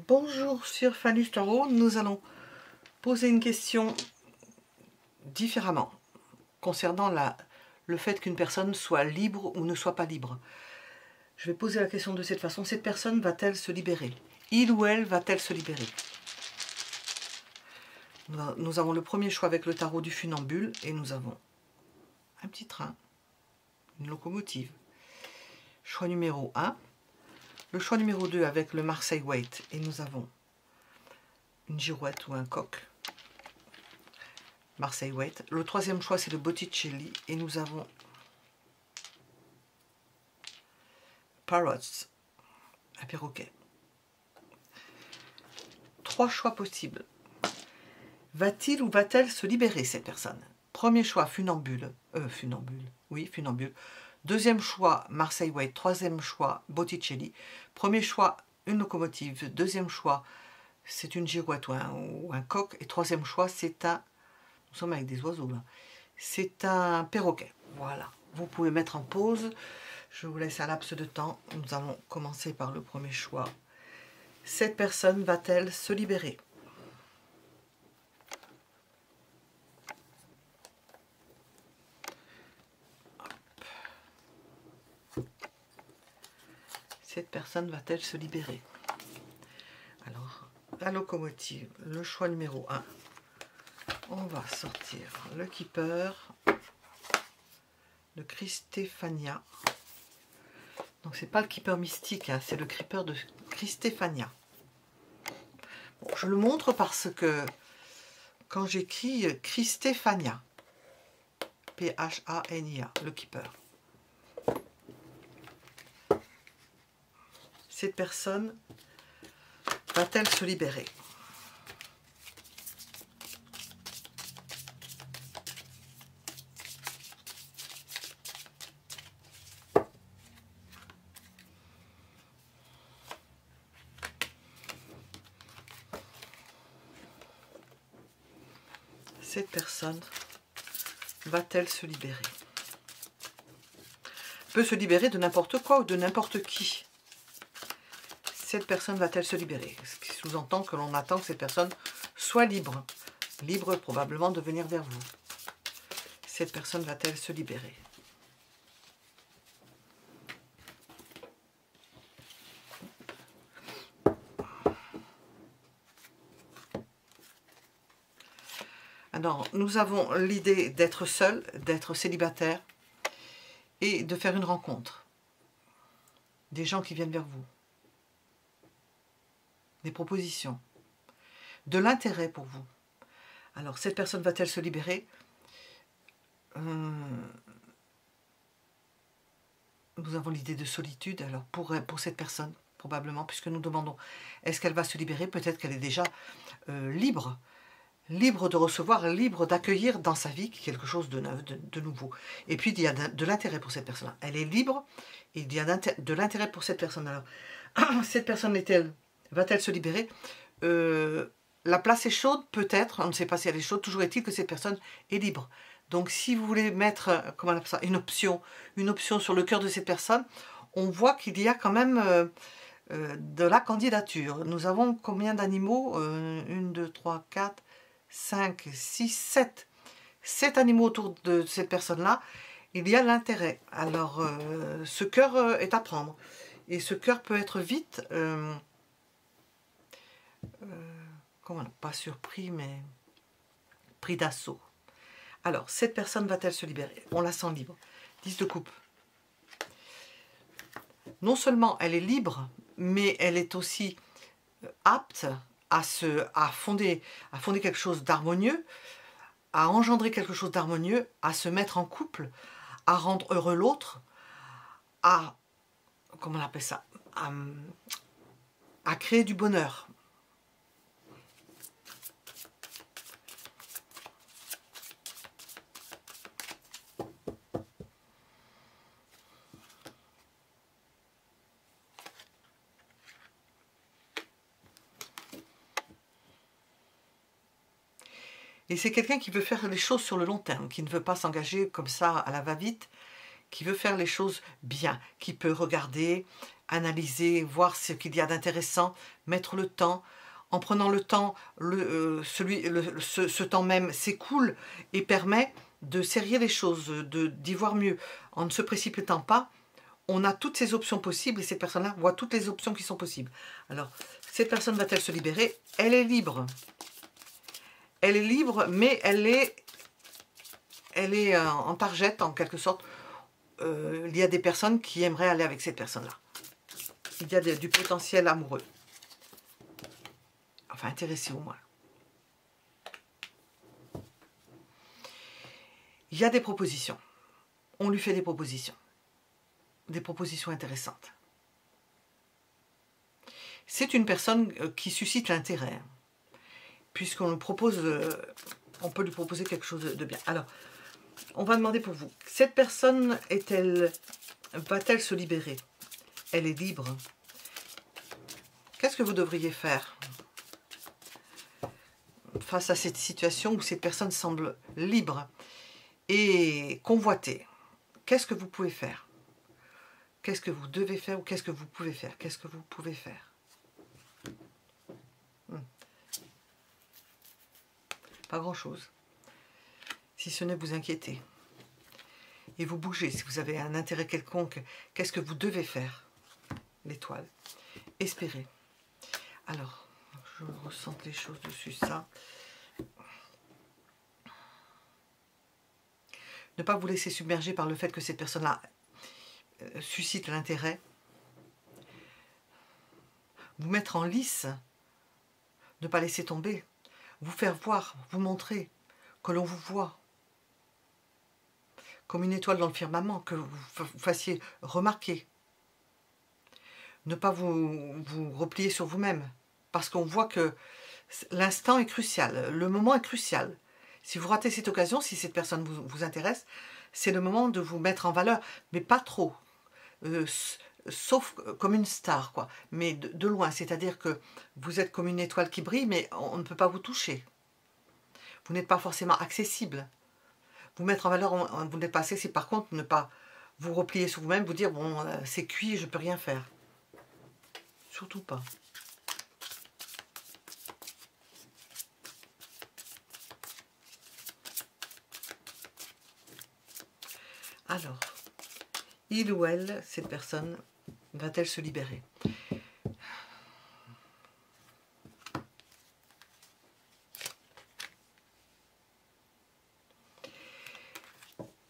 Bonjour sur Phallus Tarot, nous allons poser une question différemment concernant le fait qu'une personne soit libre ou ne soit pas libre. Je vais poser la question de cette façon, cette personne va-t-elle se libérer? Il ou elle va-t-elle se libérer? Nous avons le premier choix avec le tarot du funambule et nous avons un petit train, une locomotive. Choix numéro 1. Le choix numéro 2 avec le Marseille Waite et nous avons une girouette ou un coq. Marseille Waite. Le troisième choix c'est le Botticelli et nous avons Parrots, un perroquet. 3 choix possibles. Va-t-il ou va-t-elle se libérer cette personne? Premier choix funambule, oui funambule. Deuxième choix Marseille Waite. Troisième choix Botticelli. Premier choix une locomotive. Deuxième choix c'est une girouette ou un coq. Et troisième choix c'est un, nous sommes avec des oiseaux là, c'est un perroquet. Voilà, vous pouvez mettre en pause. Je vous laisse un laps de temps. Nous allons commencer par le premier choix. Cette personne va-t-elle se libérer? Cette personne va-t-elle se libérer? Alors, la locomotive, le choix numéro 1. On va sortir le Keeper, le Christéphania. Donc, c'est pas le Keeper mystique, hein, c'est le Keeper de Christéphania. Bon, je le montre parce que quand j'écris Christéphania, P-H-A-N-I-A, le Keeper. Cette personne va-t-elle se libérer? Cette personne va-t-elle se libérer? Peut se libérer de n'importe quoi ou de n'importe qui. Cette personne va-t-elle se libérer? Ce qui sous-entend que l'on attend que cette personne soit libre. Libre probablement de venir vers vous. Cette personne va-t-elle se libérer? Alors, nous avons l'idée d'être seul, d'être célibataire et de faire une rencontre. Des gens qui viennent vers vous. Des propositions. De l'intérêt pour vous. Alors, cette personne va-t-elle se libérer? Nous avons l'idée de solitude. Alors, pour cette personne, probablement, puisque nous demandons, est-ce qu'elle va se libérer? Peut-être qu'elle est déjà libre. Libre de recevoir, libre d'accueillir dans sa vie quelque chose de neuf, de nouveau. Et puis, il y a de l'intérêt pour cette personne-là. Elle est libre, et il y a de l'intérêt pour cette personne. Alors, cette personne va-t-elle se libérer? La place est chaude, peut-être, on ne sait pas si elle est chaude, toujours est-il que cette personne est libre. Donc, si vous voulez mettre, comment on appelle ça, une option sur le cœur de cette personne, on voit qu'il y a quand même de la candidature. Nous avons combien d'animaux? 1, 2, 3, 4... 5, 6, 7. 7 animaux autour de cette personne-là, il y a l'intérêt. Alors, ce cœur est à prendre. Et ce cœur peut être vite, comment, pas surpris, mais pris d'assaut. Alors, cette personne va-t-elle se libérer? On la sent libre. 10 de coupe. Non seulement elle est libre, mais elle est aussi apte à fonder quelque chose d'harmonieux, à engendrer quelque chose d'harmonieux, à se mettre en couple, à rendre heureux l'autre, à, comment on appelle ça, à créer du bonheur. Et c'est quelqu'un qui veut faire les choses sur le long terme, qui ne veut pas s'engager comme ça à la va-vite, qui veut faire les choses bien, qui peut regarder, analyser, voir ce qu'il y a d'intéressant, mettre le temps. En prenant le temps, ce temps même s'écoule et permet de serrer les choses, d'y voir mieux. En ne se précipitant pas, on a toutes ces options possibles et cette personne-là voit toutes les options qui sont possibles. Alors, cette personne va-t-elle se libérer? Elle est libre. Elle est libre, mais elle est en target, en quelque sorte. Il y a des personnes qui aimeraient aller avec cette personne-là. Il y a du potentiel amoureux. Enfin, intéressé au moins. Il y a des propositions. On lui fait des propositions. Des propositions intéressantes. C'est une personne qui suscite l'intérêt. Puisqu'on lui propose, on peut lui proposer quelque chose de bien. Alors, on va demander pour vous. Cette personne va-t-elle se libérer? Elle est libre. Qu'est-ce que vous devriez faire face à cette situation où cette personne semble libre et convoitée? Qu'est-ce que vous pouvez faire? Qu'est-ce que vous devez faire ou qu'est-ce que vous pouvez faire? Qu'est-ce que vous pouvez faire? Pas grand-chose. Si ce n'est vous inquiéter. Et vous bougez. Si vous avez un intérêt quelconque, qu'est-ce que vous devez faire? L'étoile. Espérer. Alors, je ressens les choses dessus, ça. Ne pas vous laisser submerger par le fait que cette personne-là suscite l'intérêt. Vous mettre en lice. Ne pas laisser tomber. Vous faire voir, vous montrer que l'on vous voit. Comme une étoile dans le firmament, que vous fassiez remarquer. Ne pas vous replier sur vous-même. Parce qu'on voit que l'instant est crucial, le moment est crucial. Si vous ratez cette occasion, si cette personne vous intéresse, c'est le moment de vous mettre en valeur, mais pas trop. Sauf comme une star, quoi. Mais de loin, c'est-à-dire que vous êtes comme une étoile qui brille, mais on ne peut pas vous toucher. Vous n'êtes pas forcément accessible. Vous mettre en valeur, vous n'êtes pas accessible. Par contre, ne pas vous replier sur vous-même, vous dire, bon, c'est cuit, je ne peux rien faire. Surtout pas. Alors, il ou elle, cette personne, va-t-elle se libérer?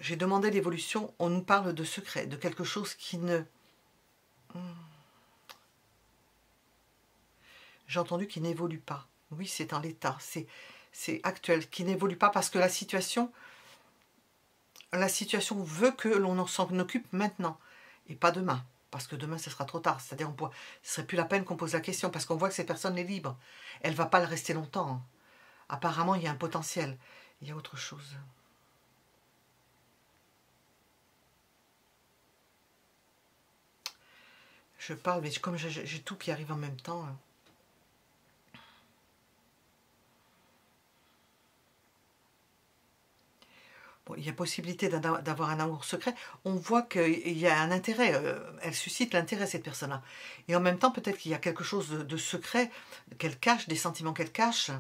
J'ai demandé l'évolution, on nous parle de secret, de quelque chose qui ne... J'ai entendu qu'il n'évolue pas. Oui, c'est en l'état, c'est actuel, qui n'évolue pas parce que la situation veut que l'on s'en occupe maintenant et pas demain. Parce que demain, ce sera trop tard. C'est-à-dire, ce ne serait plus la peine qu'on pose la question parce qu'on voit que cette personne est libre. Elle ne va pas le rester longtemps. Apparemment, il y a un potentiel. Il y a autre chose. Je parle, mais comme j'ai tout qui arrive en même temps. Bon, il y a possibilité d'avoir un amour secret. On voit qu'il y a un intérêt. Elle suscite l'intérêt, cette personne-là. Et en même temps, peut-être qu'il y a quelque chose de secret qu'elle cache, des sentiments qu'elle cache,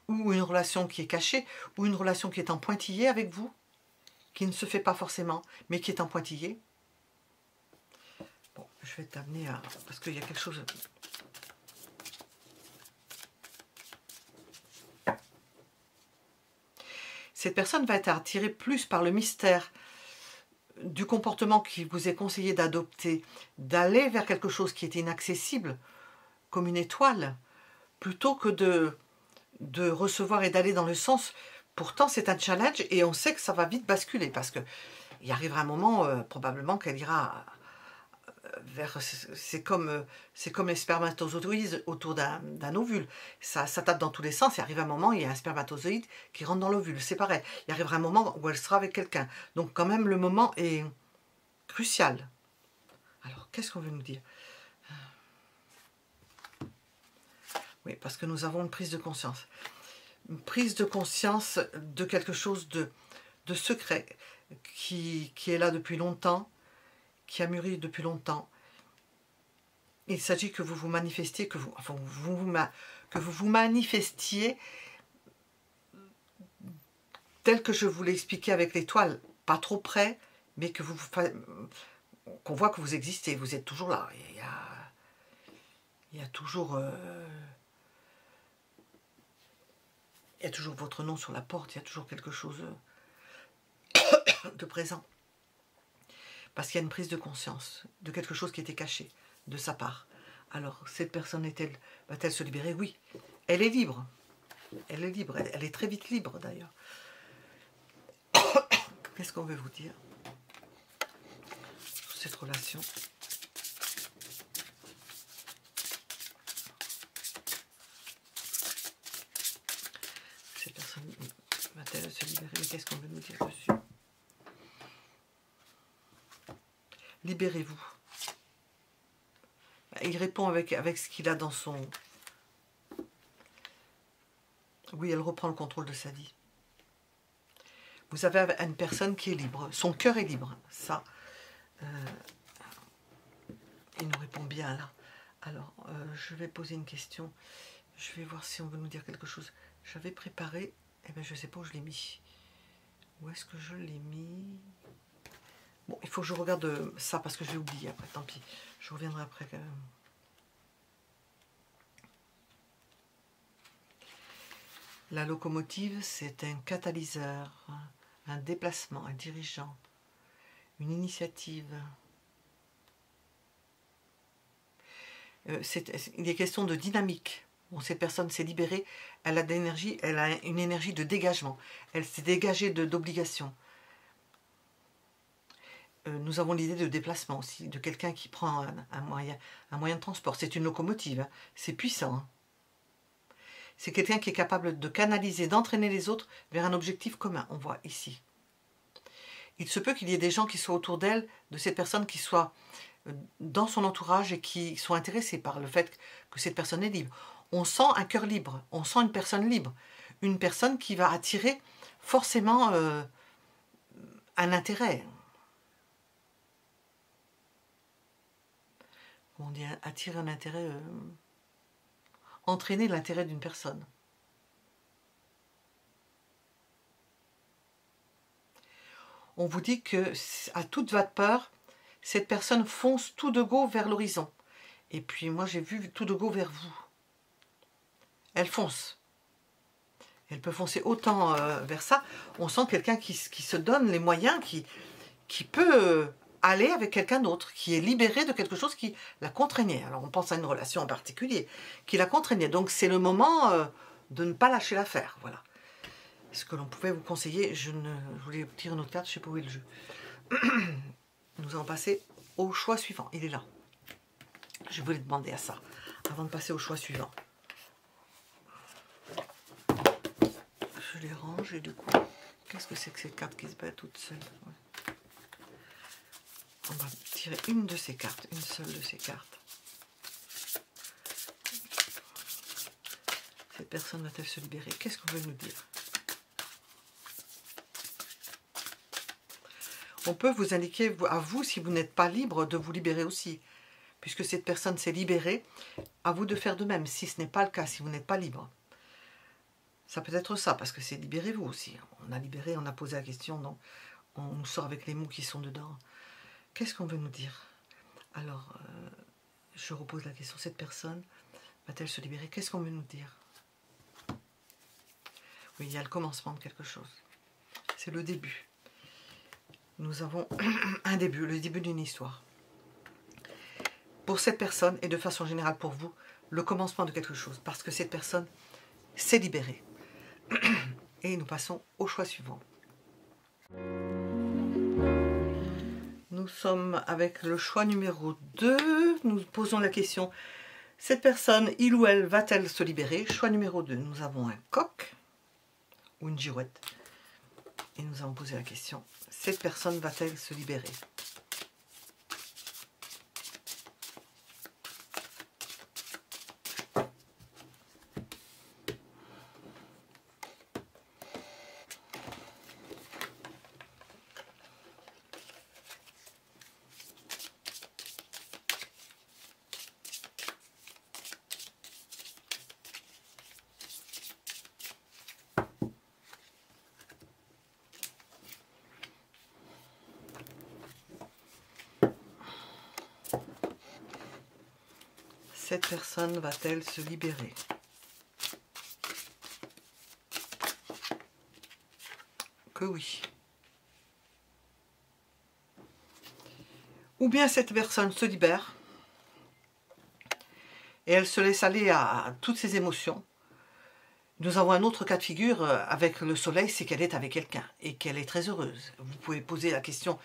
ou une relation qui est cachée, ou une relation qui est en pointillé avec vous, qui ne se fait pas forcément, mais qui est en pointillé. Bon, je vais t'amener à... parce qu'il y a quelque chose... Cette personne va être attirée plus par le mystère du comportement qui vous est conseillé d'adopter, d'aller vers quelque chose qui est inaccessible, comme une étoile, plutôt que de recevoir et d'aller dans le sens. Pourtant, c'est un challenge et on sait que ça va vite basculer parce qu'il arrivera un moment, probablement, qu'elle ira vers... C'est comme les spermatozoïdes autour d'un ovule. Ça tape dans tous les sens et arrive un moment, il y a un spermatozoïde qui rentre dans l'ovule. C'est pareil. Il arrivera un moment où elle sera avec quelqu'un. Donc quand même, le moment est crucial. Alors, qu'est-ce qu'on veut nous dire? Oui, parce que nous avons une prise de conscience. Une prise de conscience de quelque chose de secret. qui est là depuis longtemps, qui a mûri depuis longtemps. Il s'agit que vous vous manifestiez, que vous vous manifestiez tel que je vous l'ai expliqué avec l'étoile, pas trop près, mais que qu'on voit que vous existez, vous êtes toujours là. Il y a toujours votre nom sur la porte, il y a toujours quelque chose de présent. Parce qu'il y a une prise de conscience de quelque chose qui était caché de sa part. Alors, cette personne va-t-elle se libérer? Oui, elle est libre. Elle est libre, elle est très vite libre d'ailleurs. Qu'est-ce qu'on veut vous dire sur cette relation? Cette personne va-t-elle se libérer? Mais qu'est-ce qu'on veut nous dire dessus? Libérez-vous. Il répond avec ce qu'il a dans son... Oui, elle reprend le contrôle de sa vie. Vous avez une personne qui est libre. Son cœur est libre. Ça, il nous répond bien là. Alors, je vais poser une question. Je vais voir si on veut nous dire quelque chose. J'avais préparé... Eh bien, je ne sais pas où je l'ai mis. Où est-ce que je l'ai mis? Bon, il faut que je regarde ça parce que je vais oublier après. Tant pis. Je reviendrai après quand même. La locomotive, c'est un catalyseur, un déplacement, un dirigeant, une initiative. Il est question de dynamique. Bon, cette personne s'est libérée, elle a de l'énergie, elle a une énergie de dégagement. Elle s'est dégagée d'obligations. Nous avons l'idée de déplacement aussi, de quelqu'un qui prend un moyen de transport. C'est une locomotive, hein. C'est puissant. Hein. C'est quelqu'un qui est capable de canaliser, d'entraîner les autres vers un objectif commun. On voit ici. Il se peut qu'il y ait des gens qui soient autour d'elle, de cette personne qui soit dans son entourage et qui soient intéressés par le fait que cette personne est libre. On sent un cœur libre, on sent une personne libre. Une personne qui va attirer forcément un intérêt. On dit attirer un intérêt... entraîner l'intérêt d'une personne. On vous dit que à toute vapeur, cette personne fonce tout de go vers l'horizon. Et puis moi j'ai vu tout de go vers vous. Elle fonce. Elle peut foncer autant vers ça. On sent quelqu'un qui se donne les moyens, qui peut aller avec quelqu'un d'autre, qui est libéré de quelque chose qui la contraignait. Alors on pense à une relation en particulier, qui la contraignait. Donc c'est le moment de ne pas lâcher l'affaire. Voilà. Ce que l'on pouvait vous conseiller, je voulais tirer une autre carte, je ne sais pas où est le jeu. Nous allons passer au choix suivant. Il est là. Je voulais demander à ça, avant de passer au choix suivant. Je les range et du coup, qu'est-ce que c'est que ces cartes qui se battent toutes seules? Ouais. On va tirer une de ces cartes, une seule de ces cartes. Cette personne va-t-elle se libérer? Qu'est-ce qu'on veut nous dire? On peut vous indiquer à vous, si vous n'êtes pas libre, de vous libérer aussi. Puisque cette personne s'est libérée, à vous de faire de même, si ce n'est pas le cas, si vous n'êtes pas libre. Ça peut être ça, parce que c'est libérez-vous aussi. On a libéré, on a posé la question, donc on nous sort avec les mots qui sont dedans. Qu'est-ce qu'on veut nous dire? Alors, je repose la question, cette personne va-t-elle se libérer? Qu'est-ce qu'on veut nous dire? Oui, il y a le commencement de quelque chose. C'est le début. Nous avons un début, le début d'une histoire. Pour cette personne, et de façon générale pour vous, le commencement de quelque chose. Parce que cette personne s'est libérée. Et nous passons au choix suivant. Nous sommes avec le choix numéro 2. Nous posons la question, cette personne, il ou elle, va-t-elle se libérer? Choix numéro 2. Nous avons un coq ou une girouette. Et nous avons posé la question, cette personne va-t-elle se libérer? cette personne va-t-elle se libérer? Que oui. Ou bien cette personne se libère et elle se laisse aller à toutes ses émotions. Nous avons un autre cas de figure avec le soleil, c'est qu'elle est avec quelqu'un et qu'elle est très heureuse. Vous pouvez poser la question,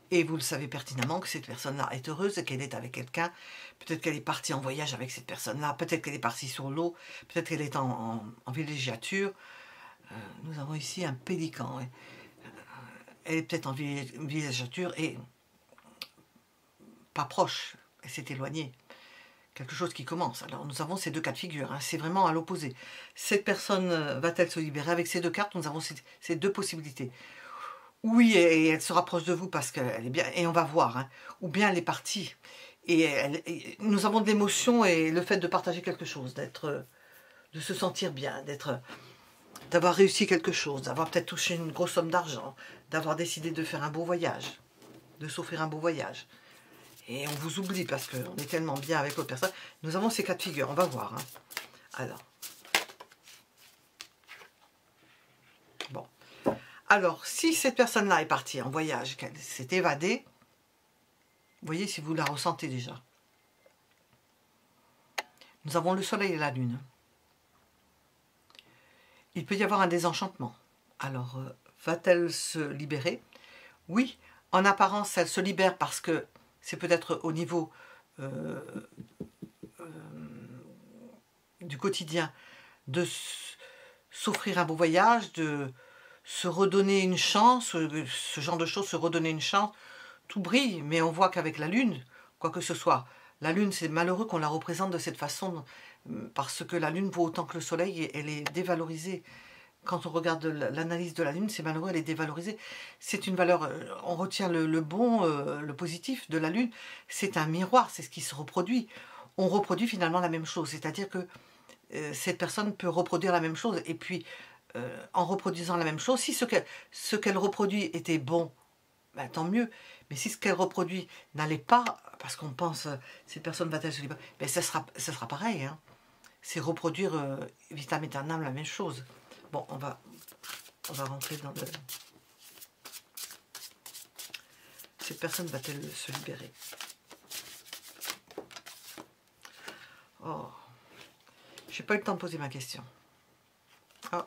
et vous le savez pertinemment, que cette personne-là est heureuse et qu'elle est avec quelqu'un. Peut-être qu'elle est partie en voyage avec cette personne-là, peut-être qu'elle est partie sur l'eau, peut-être qu'elle est en villégiature. Nous avons ici un pélican. Elle est peut-être en villégiature et pas proche, elle s'est éloignée. Quelque chose qui commence. Alors nous avons ces deux cas de figure, hein. C'est vraiment à l'opposé. Cette personne va-t-elle se libérer? Avec ces deux cartes, nous avons ces deux possibilités. Oui, et elle se rapproche de vous parce qu'elle est bien, et on va voir, hein. Ou bien elle est partie, et nous avons de l'émotion et le fait de partager quelque chose, de se sentir bien, d'avoir réussi quelque chose, d'avoir peut-être touché une grosse somme d'argent, d'avoir décidé de faire un beau voyage, de s'offrir un beau voyage. Et on vous oublie parce qu'on est tellement bien avec l'autre personne. Nous avons ces cas de figure, on va voir, hein. Alors. Bon. Alors, si cette personne-là est partie en voyage, qu'elle s'est évadée, voyez si vous la ressentez déjà. Nous avons le soleil et la lune. Il peut y avoir un désenchantement. Alors, va-t-elle se libérer? Oui, en apparence, elle se libère parce que c'est peut-être au niveau du quotidien de s'offrir un beau voyage, de se redonner une chance, ce genre de choses, se redonner une chance. Tout brille, mais on voit qu'avec la lune, quoi que ce soit, la lune, c'est malheureux qu'on la représente de cette façon, parce que la lune vaut autant que le soleil, elle est dévalorisée. Quand on regarde l'analyse de la lune, c'est malheureux, elle est dévalorisée. C'est une valeur, on retient le bon, le positif de la lune, c'est un miroir, c'est ce qui se reproduit. On reproduit finalement la même chose, c'est-à-dire que cette personne peut reproduire la même chose, et puis en reproduisant la même chose, si ce qu'elle reproduit était bon, ben, tant mieux. Mais si ce qu'elle reproduit n'allait pas, parce qu'on pense, cette personne va-t-elle se libérer, ben, ça sera pareil, hein. C'est reproduire vitam aeternam la même chose. Bon, on va rentrer dans le... Cette personne va-t-elle se libérer? Oh, j'ai pas eu le temps de poser ma question. Oh.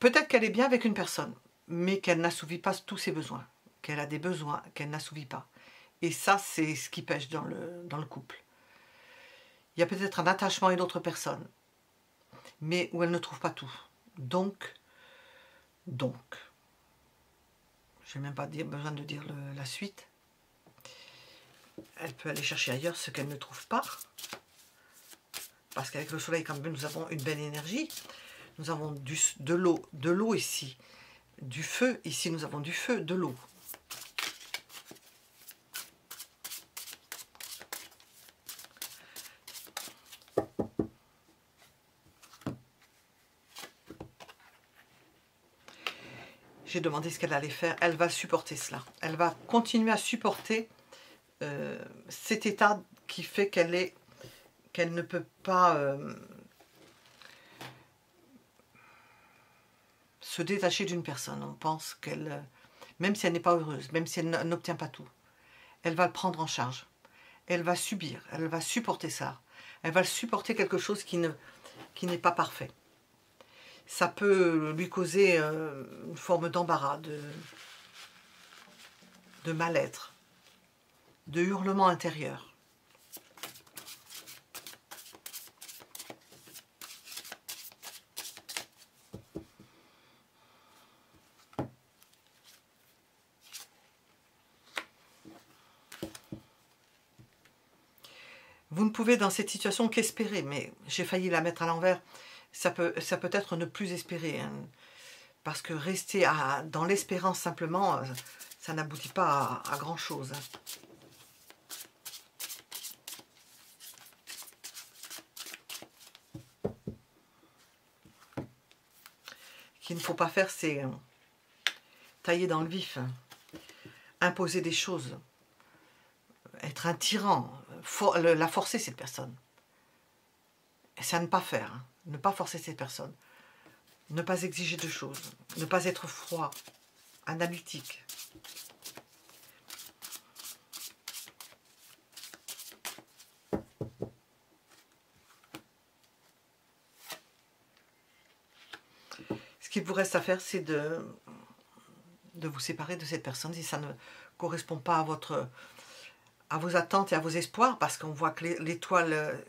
Peut-être qu'elle est bien avec une personne, mais qu'elle n'assouvit pas tous ses besoins, qu'elle a des besoins qu'elle n'assouvit pas. Et ça, c'est ce qui pêche dans le couple. Il y a peut-être un attachement à une autre personne, mais où elle ne trouve pas tout. Donc, je n'ai même pas besoin de dire la suite. Elle peut aller chercher ailleurs ce qu'elle ne trouve pas. Parce qu'avec le soleil, quand même, nous avons une belle énergie. Nous avons de l'eau ici. Du feu, ici nous avons du feu, de l'eau. J'ai demandé ce qu'elle allait faire. Elle va supporter cela. Elle va continuer à supporter cet état qui fait qu'elle ne peut pas se détacher d'une personne. On pense qu'elle, même si elle n'est pas heureuse, même si elle n'obtient pas tout, elle va le prendre en charge. Elle va subir, elle va supporter ça. Elle va supporter quelque chose qui n'est pas parfait. Ça peut lui causer une forme d'embarras, de mal-être, de hurlement intérieur. Vous ne pouvez dans cette situation qu'espérer, mais j'ai failli la mettre à l'envers. Ça peut être ne plus espérer, hein, parce que rester dans l'espérance simplement, ça n'aboutit pas à grand-chose. Ce qu'il ne faut pas faire, c'est tailler dans le vif. imposer des choses, être un tyran, la forcer cette personne. C'est à ne pas faire, hein. Ne pas forcer cette personne, ne pas exiger de choses, ne pas être froid, analytique. Ce qu'il vous reste à faire, c'est de vous séparer de cette personne si ça ne correspond pas à vos attentes et à vos espoirs, parce qu'on voit que l'étoile,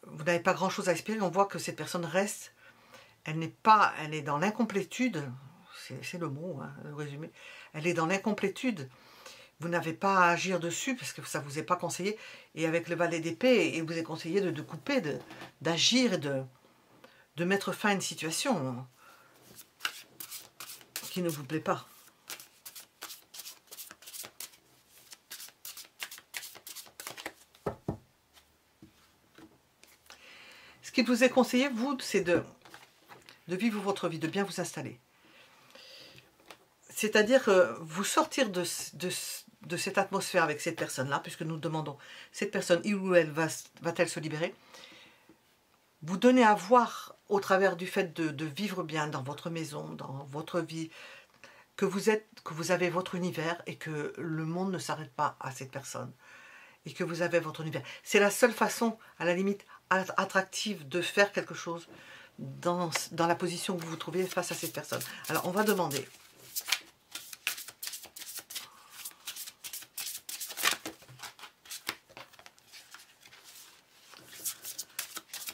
vous n'avez pas grand-chose à espérer, on voit que cette personne reste, elle est dans l'incomplétude, c'est le mot, hein, le résumé, elle est dans l'incomplétude, vous n'avez pas à agir dessus, parce que ça ne vous est pas conseillé, et avec le valet d'épée, il vous est conseillé de couper, d'agir et de mettre fin à une situation qui ne vous plaît pas. Ce qu'il vous est conseillé, vous, c'est de vivre votre vie, de bien vous installer. C'est-à-dire vous sortir de cette atmosphère avec cette personne-là, puisque nous demandons, cette personne, il ou elle va-t-elle se libérer? Vous donnez à voir, au travers du fait de vivre bien dans votre maison, dans votre vie, que vous avez votre univers et que le monde ne s'arrête pas à cette personne. Et que vous avez votre univers. C'est la seule façon, à la limite, attractive de faire quelque chose dans la position que vous vous trouvez face à cette personne. Alors, on va demander.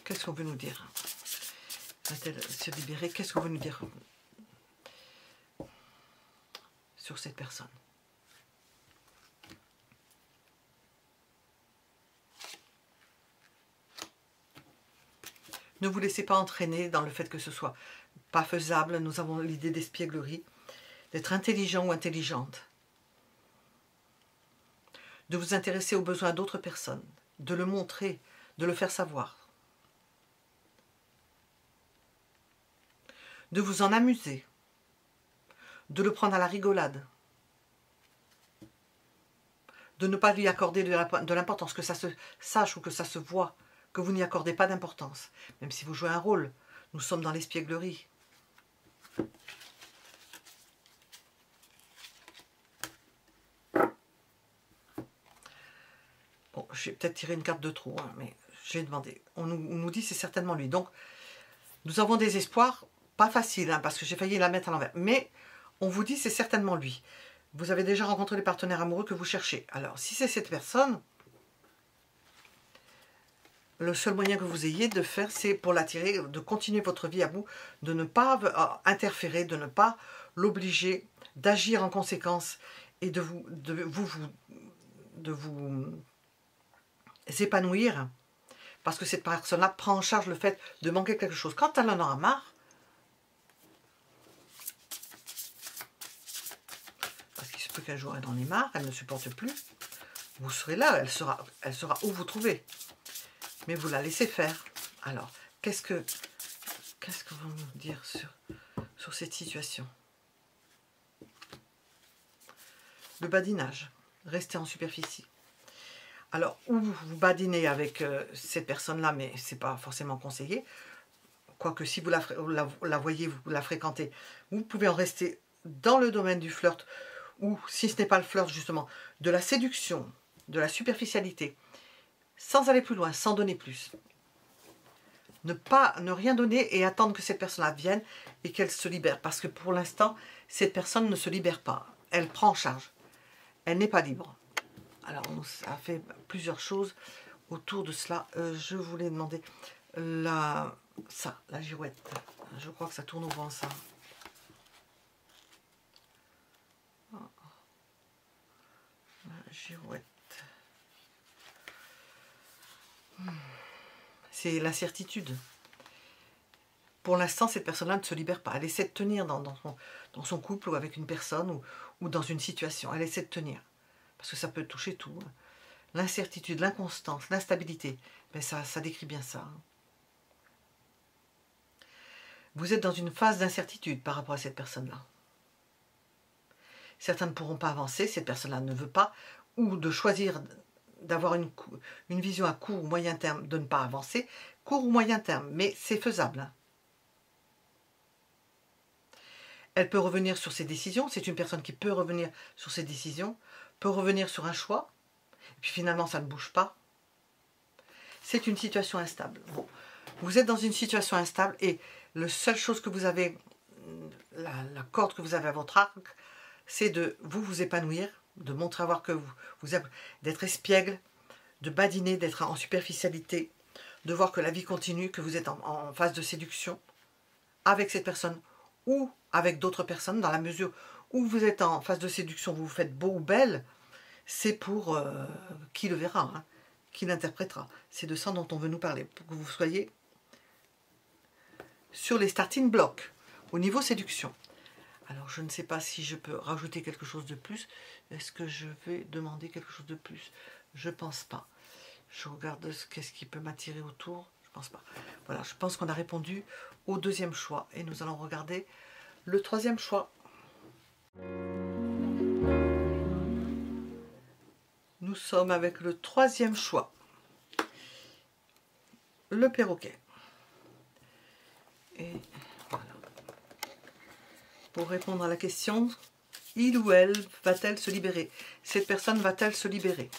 Qu'est-ce qu'on veut nous dire? Va-t-elle se libérer? Qu'est-ce qu'on veut nous dire sur cette personne? Ne vous laissez pas entraîner dans le fait que ce soit pas faisable. Nous avons l'idée d'espièglerie, d'être intelligent ou intelligente, de vous intéresser aux besoins d'autres personnes, de le montrer, de le faire savoir, de vous en amuser, de le prendre à la rigolade, de ne pas lui accorder de l'importance, que ça se sache ou que ça se voit, que vous n'y accordez pas d'importance, même si vous jouez un rôle. Nous sommes dans l'espièglerie. Bon, je vais peut-être tirer une carte de trop, hein, mais j'ai demandé. On nous dit c'est certainement lui. Donc, nous avons des espoirs, pas faciles, hein, parce que j'ai failli la mettre à l'envers. Mais on vous dit c'est certainement lui. Vous avez déjà rencontré les partenaires amoureux que vous cherchez. Alors, si c'est cette personne, le seul moyen que vous ayez de faire, c'est pour l'attirer, de continuer votre vie à vous, de ne pas interférer, de ne pas l'obliger, d'agir en conséquence et de vous épanouir, parce que cette personne-là prend en charge le fait de manquer quelque chose. Quand elle en aura marre, parce qu'il se peut qu'un jour elle en ait marre, elle ne supporte plus, vous serez là, elle sera où vous trouvez. Mais vous la laissez faire. Alors, qu'est-ce que vous nous dire sur cette situation? Le badinage, restez en superficie. Alors, ou vous badinez avec cette personne-là, mais ce n'est pas forcément conseillé. Quoique si vous la voyez, vous la fréquentez, vous pouvez en rester dans le domaine du flirt, ou si ce n'est pas le flirt justement, de la séduction, de la superficialité, sans aller plus loin, sans donner plus. Ne rien donner et attendre que cette personne-là vienne et qu'elle se libère. Parce que pour l'instant, cette personne ne se libère pas. Elle prend en charge. Elle n'est pas libre. Alors, on a fait plusieurs choses autour de cela. Je voulais demander la girouette. Je crois que ça tourne au vent, ça. La girouette. C'est l'incertitude. Pour l'instant, cette personne-là ne se libère pas. Elle essaie de tenir dans son couple ou avec une personne ou dans une situation. Elle essaie de tenir. Parce que ça peut toucher tout. L'incertitude, l'inconstance, l'instabilité. Mais ça décrit bien ça. Vous êtes dans une phase d'incertitude par rapport à cette personne-là. Certains ne pourront pas avancer, cette personne-là ne veut pas, ou de choisir d'avoir une vision à court ou moyen terme, de ne pas avancer, court ou moyen terme, mais c'est faisable. Hein. Elle peut revenir sur ses décisions, c'est une personne qui peut revenir sur ses décisions, peut revenir sur un choix, et puis finalement ça ne bouge pas. C'est une situation instable. Bon. Vous êtes dans une situation instable et la seule chose que vous avez, la corde que vous avez à votre arc, c'est de vous épanouir, de montrer à voir que d'être espiègle, de badiner, d'être en superficialité, de voir que la vie continue, que vous êtes en phase de séduction avec cette personne ou avec d'autres personnes, dans la mesure où vous êtes en phase de séduction, vous vous faites beau ou belle, c'est pour qui le verra, hein, qui l'interprétera. C'est de ça dont on veut nous parler, pour que vous soyez sur les starting blocks, au niveau séduction. Alors, je ne sais pas si je peux rajouter quelque chose de plus. Est-ce que je vais demander quelque chose de plus? Je pense pas. Je regarde qu'est-ce qui peut m'attirer autour. Je pense pas. Voilà, je pense qu'on a répondu au deuxième choix. Et nous allons regarder le troisième choix. Nous sommes avec le troisième choix. Le perroquet. Et voilà. Pour répondre à la question, il ou elle va-t-elle se libérer? Cette personne va-t-elle se libérer?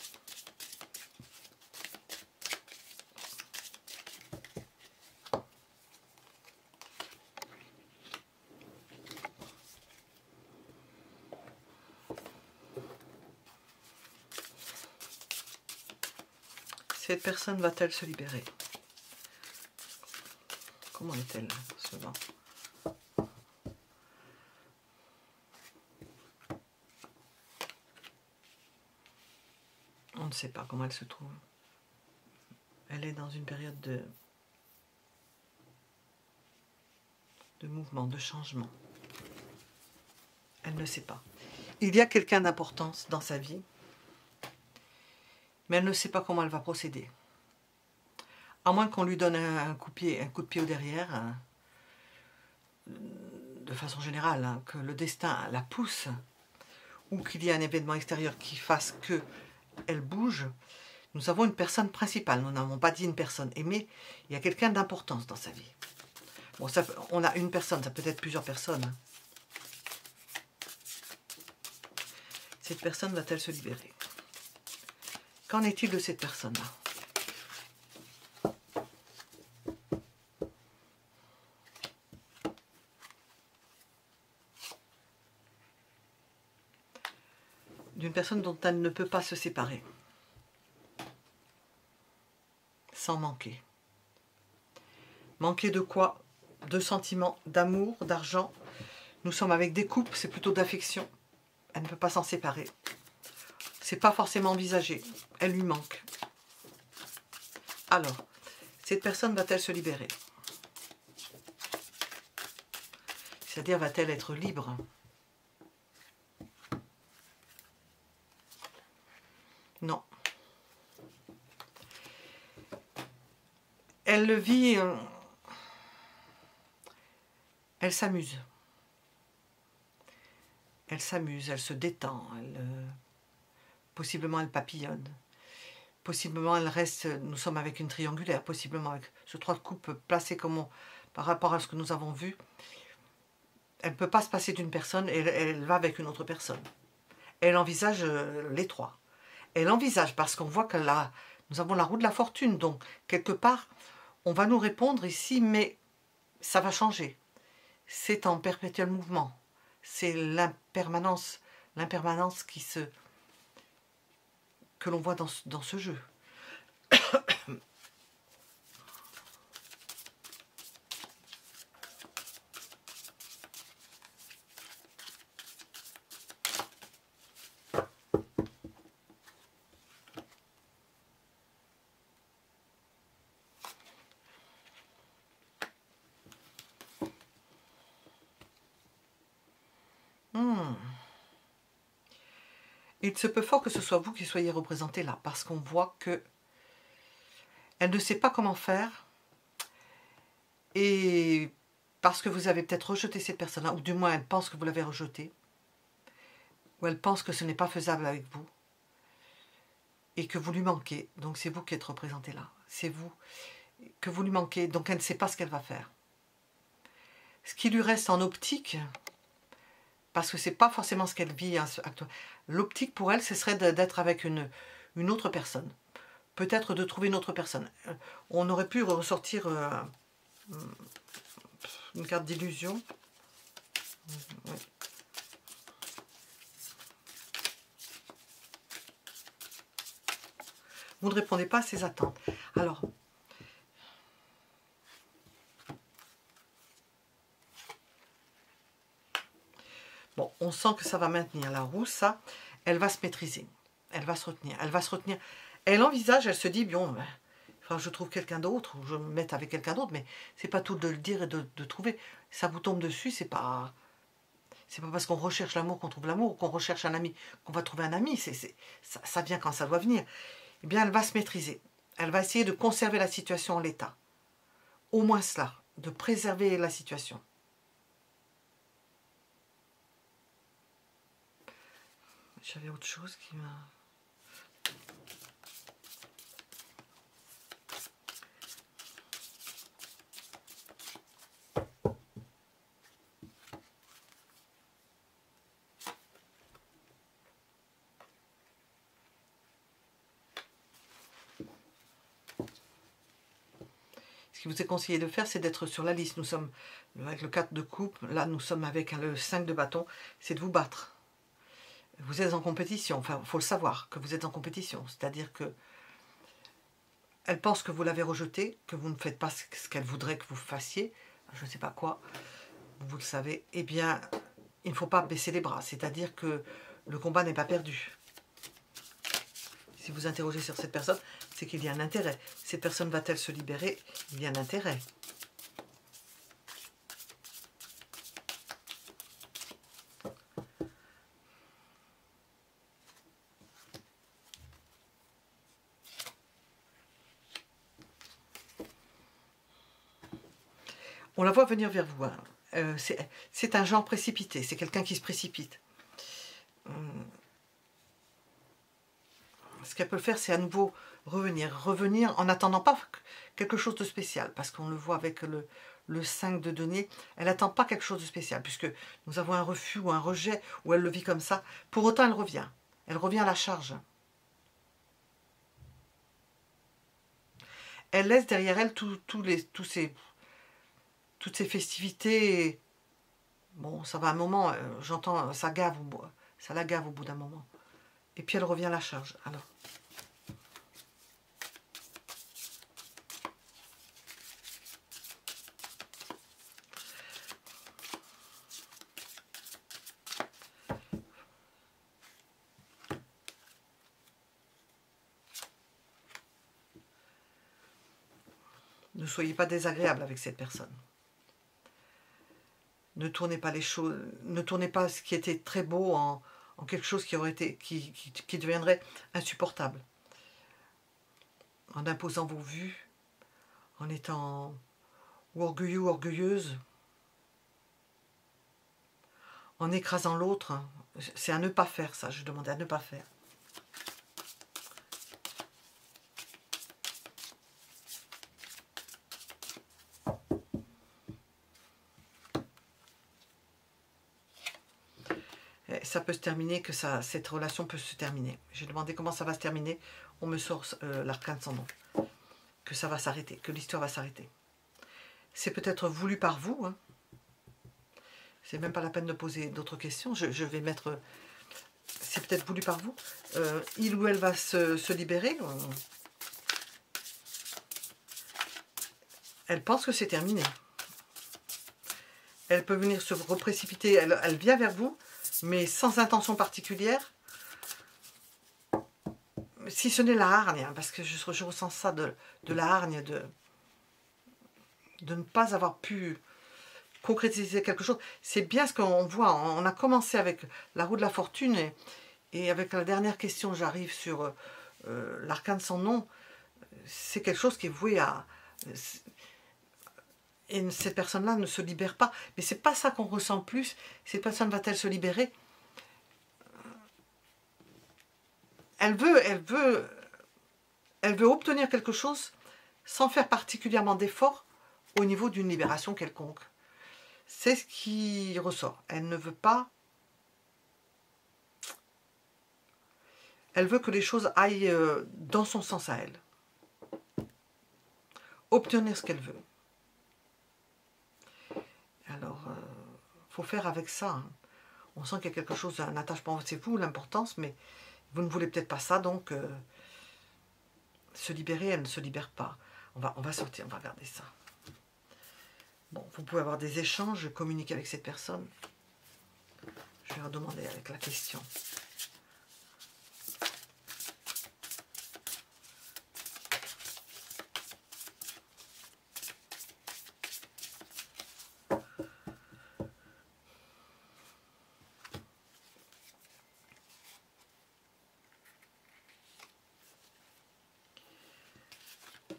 Cette personne va-t-elle se libérer? Comment est-elle ce vent? On ne sait pas comment elle se trouve. Elle est dans une période de mouvement, de changement. Elle ne sait pas. Il y a quelqu'un d'importance dans sa vie, mais elle ne sait pas comment elle va procéder. À moins qu'on lui donne un coup de pied au derrière, hein, de façon générale, hein, que le destin la pousse, ou qu'il y ait un événement extérieur qui fasse qu'elle bouge. Nous avons une personne principale, nous n'avons pas dit une personne aimée, il y a quelqu'un d'importance dans sa vie. Bon, ça, on a une personne, ça peut être plusieurs personnes. Hein. Cette personne va-t-elle se libérer? Qu'en est-il de cette personne-là? D'une personne dont elle ne peut pas se séparer. Sans manquer. Manquer de quoi? De sentiments, d'amour, d'argent. Nous sommes avec des couples, c'est plutôt d'affection. Elle ne peut pas s'en séparer. C'est pas forcément envisagé. Elle lui manque. Alors, cette personne va-t-elle se libérer? C'est-à-dire, va-t-elle être libre? Non. Elle le vit... elle s'amuse. Elle s'amuse, elle se détend. Possiblement, elle papillonne. Possiblement, elle reste... Nous sommes avec une triangulaire. Possiblement, avec ce 3 de coupe placé comme par rapport à ce que nous avons vu. Elle ne peut pas se passer d'une personne et elle va avec une autre personne. Elle envisage les 3. Elle envisage parce qu'on voit que là, nous avons la roue de la fortune. Donc, quelque part, on va nous répondre ici, mais ça va changer. C'est en perpétuel mouvement. C'est l'impermanence que l'on voit dans ce jeu. Il se peut fort que ce soit vous qui soyez représenté là, parce qu'on voit que elle ne sait pas comment faire, et parce que vous avez peut-être rejeté cette personne-là, ou du moins elle pense que vous l'avez rejetée. ou elle pense que ce n'est pas faisable avec vous, et que vous lui manquez. Donc c'est vous qui êtes représenté là. C'est vous que vous lui manquez, donc elle ne sait pas ce qu'elle va faire. Ce qui lui reste en optique, parce que c'est pas forcément ce qu'elle vit actuellement. L'optique pour elle, ce serait d'être avec une autre personne. Peut-être de trouver une autre personne. On aurait pu ressortir une carte d'illusion. Oui. Vous ne répondez pas à ses attentes. Alors, bon, on sent que ça va maintenir la roue, ça. Elle va se maîtriser. Elle va se retenir. Elle va se retenir. Elle envisage, elle se dit, bon, ben, enfin, je trouve quelqu'un d'autre, ou je me mette avec quelqu'un d'autre, mais c'est pas tout de le dire et de trouver. Ça vous tombe dessus, c'est pas parce qu'on recherche l'amour qu'on trouve l'amour, qu'on recherche un ami, qu'on va trouver un ami. Ça vient quand ça doit venir. Eh bien, elle va se maîtriser. Elle va essayer de conserver la situation en l'état. Au moins cela, de préserver la situation. J'avais autre chose qui m'a... Ce qui vous est conseillé de faire, c'est d'être sur la liste. Nous sommes avec le 4 de coupe, là nous sommes avec le 5 de bâton, c'est de vous battre. Vous êtes en compétition, enfin il faut le savoir, que vous êtes en compétition. C'est-à-dire que elle pense que vous l'avez rejetée, que vous ne faites pas ce qu'elle voudrait que vous fassiez, je ne sais pas quoi, vous le savez. Eh bien, il ne faut pas baisser les bras, c'est-à-dire que le combat n'est pas perdu. Si vous interrogez sur cette personne, c'est qu'il y a un intérêt. Cette personne va-t-elle se libérer? Il y a un intérêt. On la voit venir vers vous. Hein. C'est un genre précipité, c'est quelqu'un qui se précipite. Ce qu'elle peut faire, c'est à nouveau revenir en n'attendant pas quelque chose de spécial, parce qu'on le voit avec le 5 de denier, elle n'attend pas quelque chose de spécial, puisque nous avons un refus ou un rejet, ou elle le vit comme ça. Pour autant, elle revient à la charge. Elle laisse derrière elle toutes ces festivités. Bon, ça va un moment, j'entends, ça la gave au bout d'un moment. Et puis elle revient à la charge. Alors, ne soyez pas désagréable avec cette personne. Ne tournez pas les choses, ne tournez pas ce qui était très beau en quelque chose qui aurait été, qui deviendrait insupportable. En imposant vos vues, en étant orgueilleux ou orgueilleuse, en écrasant l'autre. C'est à ne pas faire ça, je demande à ne pas faire. Ça peut se terminer, que cette relation peut se terminer. J'ai demandé comment ça va se terminer. On me sort l'arcane sans nom. Que ça va s'arrêter, que l'histoire va s'arrêter. C'est peut-être voulu par vous. Hein. C'est même pas la peine de poser d'autres questions. Je vais mettre... C'est peut-être voulu par vous. Il ou elle va se libérer. Elle pense que c'est terminé. Elle peut venir se reprécipiter. Elle vient vers vous, mais sans intention particulière. Si ce n'est la hargne, hein, parce que je ressens ça de la hargne, de ne pas avoir pu concrétiser quelque chose. C'est bien ce qu'on voit. On a commencé avec la roue de la fortune et avec la dernière question, j'arrive sur l'arcane sans nom. C'est quelque chose qui est voué à... Et cette personne-là ne se libère pas. Mais c'est pas ça qu'on ressent plus. Cette personne va-t-elle se libérer? elle veut obtenir quelque chose sans faire particulièrement d'efforts au niveau d'une libération quelconque. C'est ce qui ressort. Elle ne veut pas... Elle veut que les choses aillent dans son sens à elle. Obtenir ce qu'elle veut. Alors, faut faire avec ça. Hein. On sent qu'il y a quelque chose, un attachement, c'est vous l'importance, mais vous ne voulez peut-être pas ça, donc se libérer, elle ne se libère pas. On va sortir, on va regarder ça. Bon, vous pouvez avoir des échanges, communiquer avec cette personne. Je vais leur demander avec la question.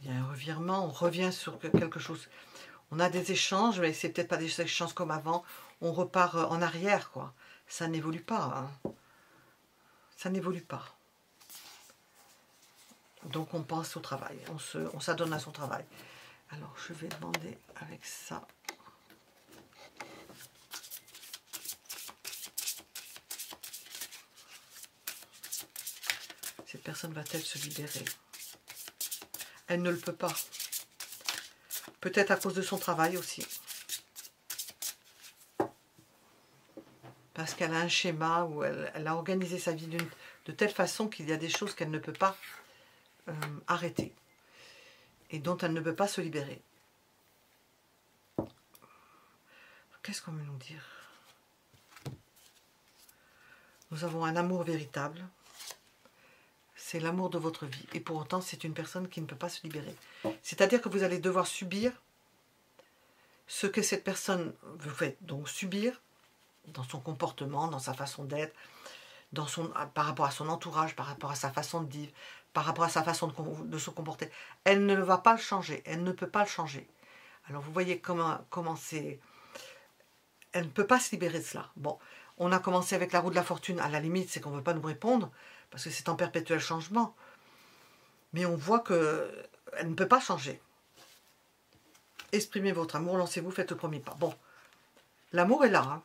Il y a un revirement, on revient sur quelque chose. On a des échanges, mais c'est peut-être pas des échanges comme avant. On repart en arrière, quoi. Ça n'évolue pas. Hein. Ça n'évolue pas. Donc on pense au travail. On s'adonne à son travail. Alors je vais demander avec ça. Cette personne va-t-elle se libérer? Elle ne le peut pas. Peut-être à cause de son travail aussi. Parce qu'elle a un schéma où elle a organisé sa vie de telle façon qu'il y a des choses qu'elle ne peut pas arrêter. Et dont elle ne peut pas se libérer. Qu'est-ce qu'on veut nous dire? Nous avons un amour véritable. C'est l'amour de votre vie. Et pour autant, c'est une personne qui ne peut pas se libérer. C'est-à-dire que vous allez devoir subir ce que cette personne vous fait donc subir dans son comportement, dans sa façon d'être, par rapport à son entourage, par rapport à sa façon de vivre, par rapport à sa façon de se comporter. Elle ne va pas le changer. Elle ne peut pas le changer. Alors vous voyez comment c'est... Elle ne peut pas se libérer de cela. Bon, on a commencé avec la roue de la fortune. À la limite, c'est qu'on ne veut pas nous répondre, parce que c'est en perpétuel changement. Mais on voit qu'elle ne peut pas changer. Exprimez votre amour, lancez-vous, faites le premier pas. Bon, l'amour est là. Hein.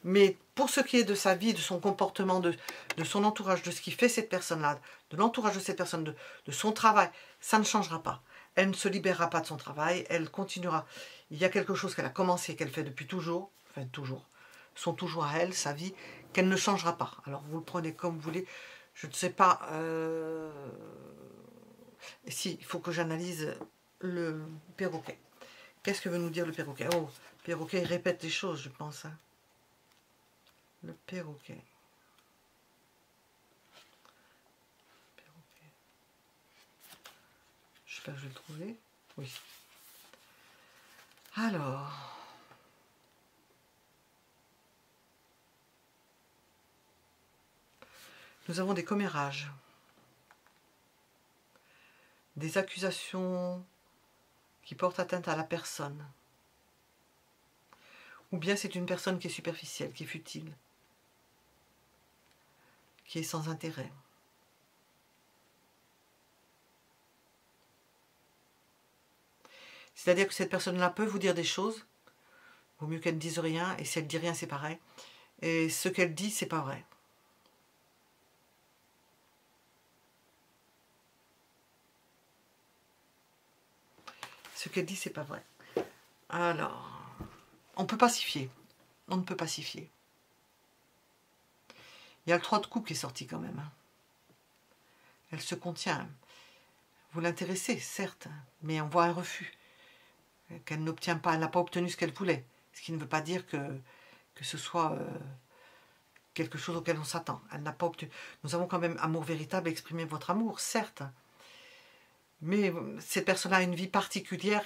Mais pour ce qui est de sa vie, de son comportement, de son entourage, de ce qui fait cette personne-là, de l'entourage de cette personne, de son travail, ça ne changera pas. Elle ne se libérera pas de son travail, elle continuera. Il y a quelque chose qu'elle a commencé, qu'elle fait depuis toujours, enfin toujours, sont toujours à elle, sa vie, qu'elle ne changera pas. Alors vous le prenez comme vous voulez, je ne sais pas... Si, il faut que j'analyse le perroquet. Qu'est-ce que veut nous dire le perroquet? Oh, le perroquet, il répète les choses, je pense. Hein. Le perroquet. J'espère que je vais le trouver. Oui. Alors. Nous avons des commérages. Des accusations qui portent atteinte à la personne. Ou bien c'est une personne qui est superficielle, qui est futile, qui est sans intérêt. C'est-à-dire que cette personne-là peut vous dire des choses, vaut mieux qu'elle ne dise rien, et si elle dit rien, c'est pareil. Et ce qu'elle dit, c'est pas vrai. Ce qu'elle dit, c'est pas vrai. Alors, on peut pas s'y fier. On ne peut pas s'y fier. Il y a le 3 de coupe qui est sorti quand même. Elle se contient. Vous l'intéressez, certes, mais on voit un refus. Qu'elle n'obtient pas, elle n'a pas obtenu ce qu'elle voulait. Ce qui ne veut pas dire que ce soit quelque chose auquel on s'attend. Elle n'a pas obtenu. Nous avons quand même amour véritable, exprimer votre amour, certes. Mais cette personne a une vie particulière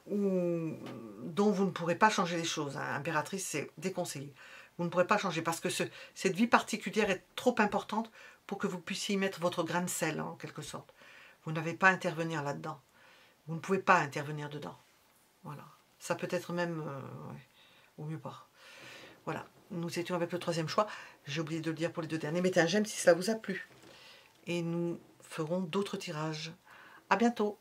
dont vous ne pourrez pas changer les choses. Hein. Impératrice, c'est déconseillé. Vous ne pourrez pas changer parce que cette vie particulière est trop importante pour que vous puissiez y mettre votre grain de sel, en quelque sorte. Vous n'avez pas à intervenir là-dedans. Vous ne pouvez pas intervenir dedans. Voilà. Ça peut être même... ouais, au mieux pas. Voilà. nous étions avec le troisième choix. J'ai oublié de le dire pour les deux derniers. Mettez un j'aime si cela vous a plu. Et nous ferons d'autres tirages. À bientôt.